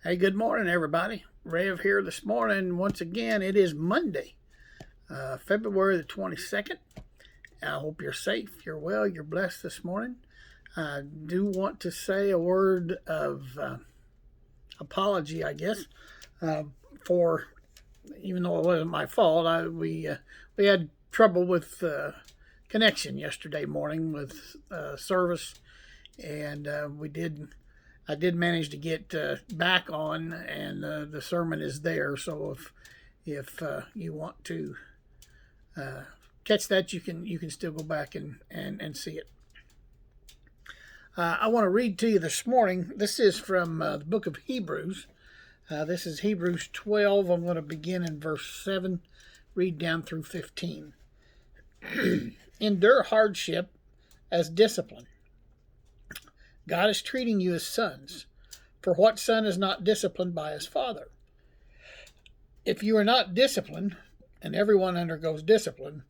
Hey, good morning, everybody. Rev here this morning. Once again, it is Monday, February the 22nd. I hope you're safe, you're well, you're blessed this morning. I do want to say a word of apology, I guess, uh, for even though it wasn't my fault. We had trouble with connection yesterday morning with service, and I did manage to get back on, and the sermon is there. So if you want to catch that, you can still go back and see it. I want to read to you this morning. This is from the book of Hebrews. This is Hebrews 12. I'm going to begin in verse 7, read down through 15. Endure hardship as discipline. God is treating you as sons. For what son is not disciplined by his father? If you are not disciplined, and everyone undergoes discipline,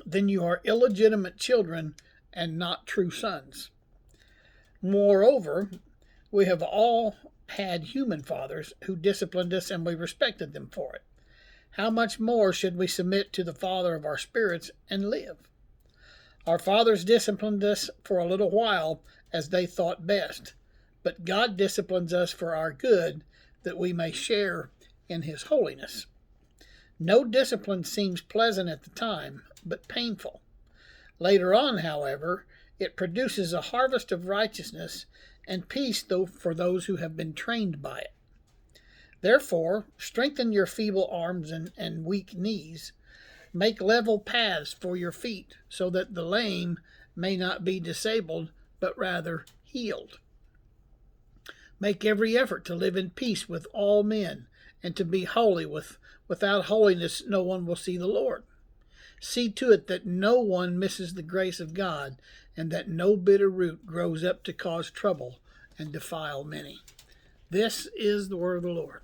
then you are illegitimate children and not true sons. Moreover, we have all had human fathers who disciplined us, and we respected them for it. How much more should we submit to the Father of our spirits and live? Our fathers disciplined us for a little while as they thought best, but God disciplines us for our good, that we may share in his holiness. No discipline seems pleasant at the time, but painful. Later on, however, it produces a harvest of righteousness and peace for those who have been trained by it. Therefore, strengthen your feeble arms and weak knees. Make level paths for your feet, so that the lame may not be disabled, but rather healed. Make every effort to live in peace with all men, and to be holy. Without holiness no one will see the Lord. See to it that no one misses the grace of God, and that no bitter root grows up to cause trouble and defile many. This is the word of the Lord.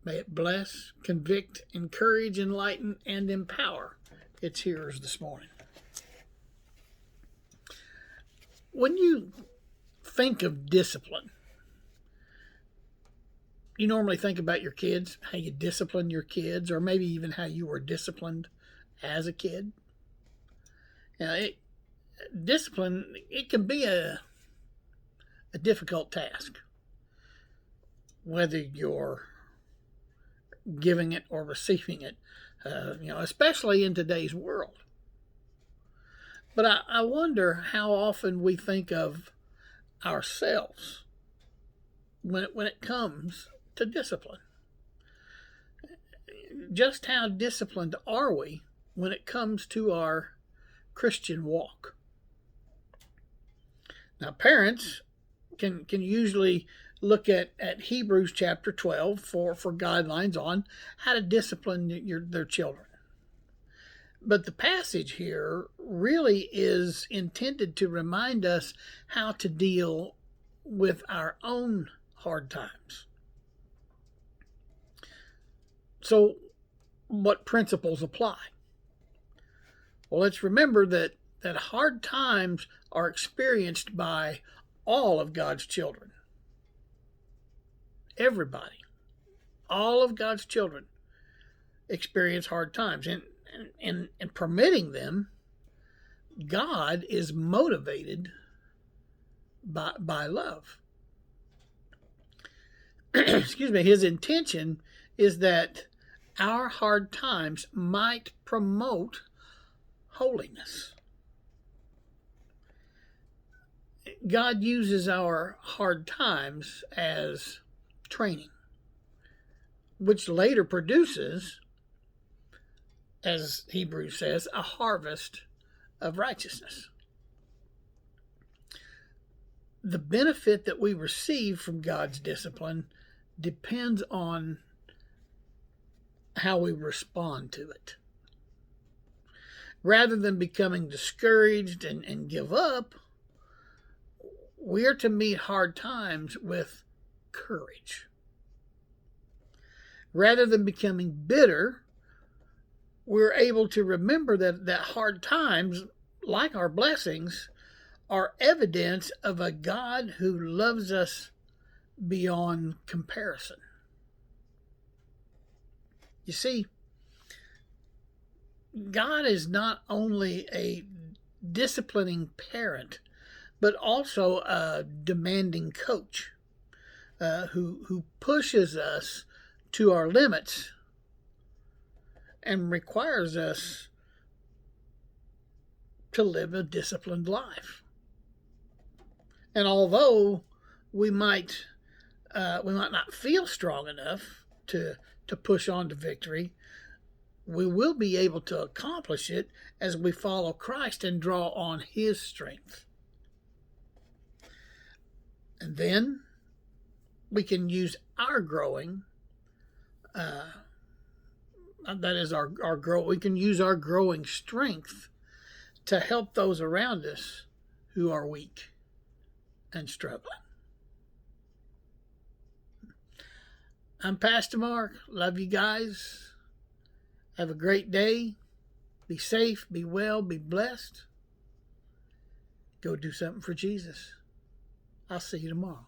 May it bless, convict, encourage, enlighten, and empower its hearers this morning. When you think of discipline, you normally think about your kids, how you discipline your kids, or maybe even how you were disciplined as a kid. Now, discipline, it can be a difficult task, whether you're giving it or receiving it, especially in today's world. But I wonder how often we think of ourselves when it comes to discipline. Just how disciplined are we when it comes to our Christian walk? Now, parents can usually look at Hebrews chapter 12 for guidelines on how to discipline their children. But the passage here really is intended to remind us how to deal with our own hard times. So, what principles apply? Well, let's remember that hard times are experienced by all of God's children. Everybody, all of God's children experience hard times. And in permitting them, God is motivated by love. Excuse me. His intention is that our hard times might promote holiness. God uses our hard times as training, which later produces, as Hebrews says, a harvest of righteousness. The benefit that we receive from God's discipline depends on how we respond to it. Rather than becoming discouraged and give up, we are to meet hard times with courage. Rather than becoming bitter, we're able to remember that hard times, like our blessings, are evidence of a God who loves us beyond comparison. You see, God is not only a disciplining parent, but also a demanding coach who pushes us to our limits and requires us to live a disciplined life. And although we might not feel strong enough to push on to victory, we will be able to accomplish it as we follow Christ and draw on His strength. And then we can use our growing, we can use our growing strength to help those around us who are weak and struggling. I'm Pastor Mark. Love you guys. Have a great day. Be safe, be well, be blessed. Go do something for Jesus. I'll see you tomorrow.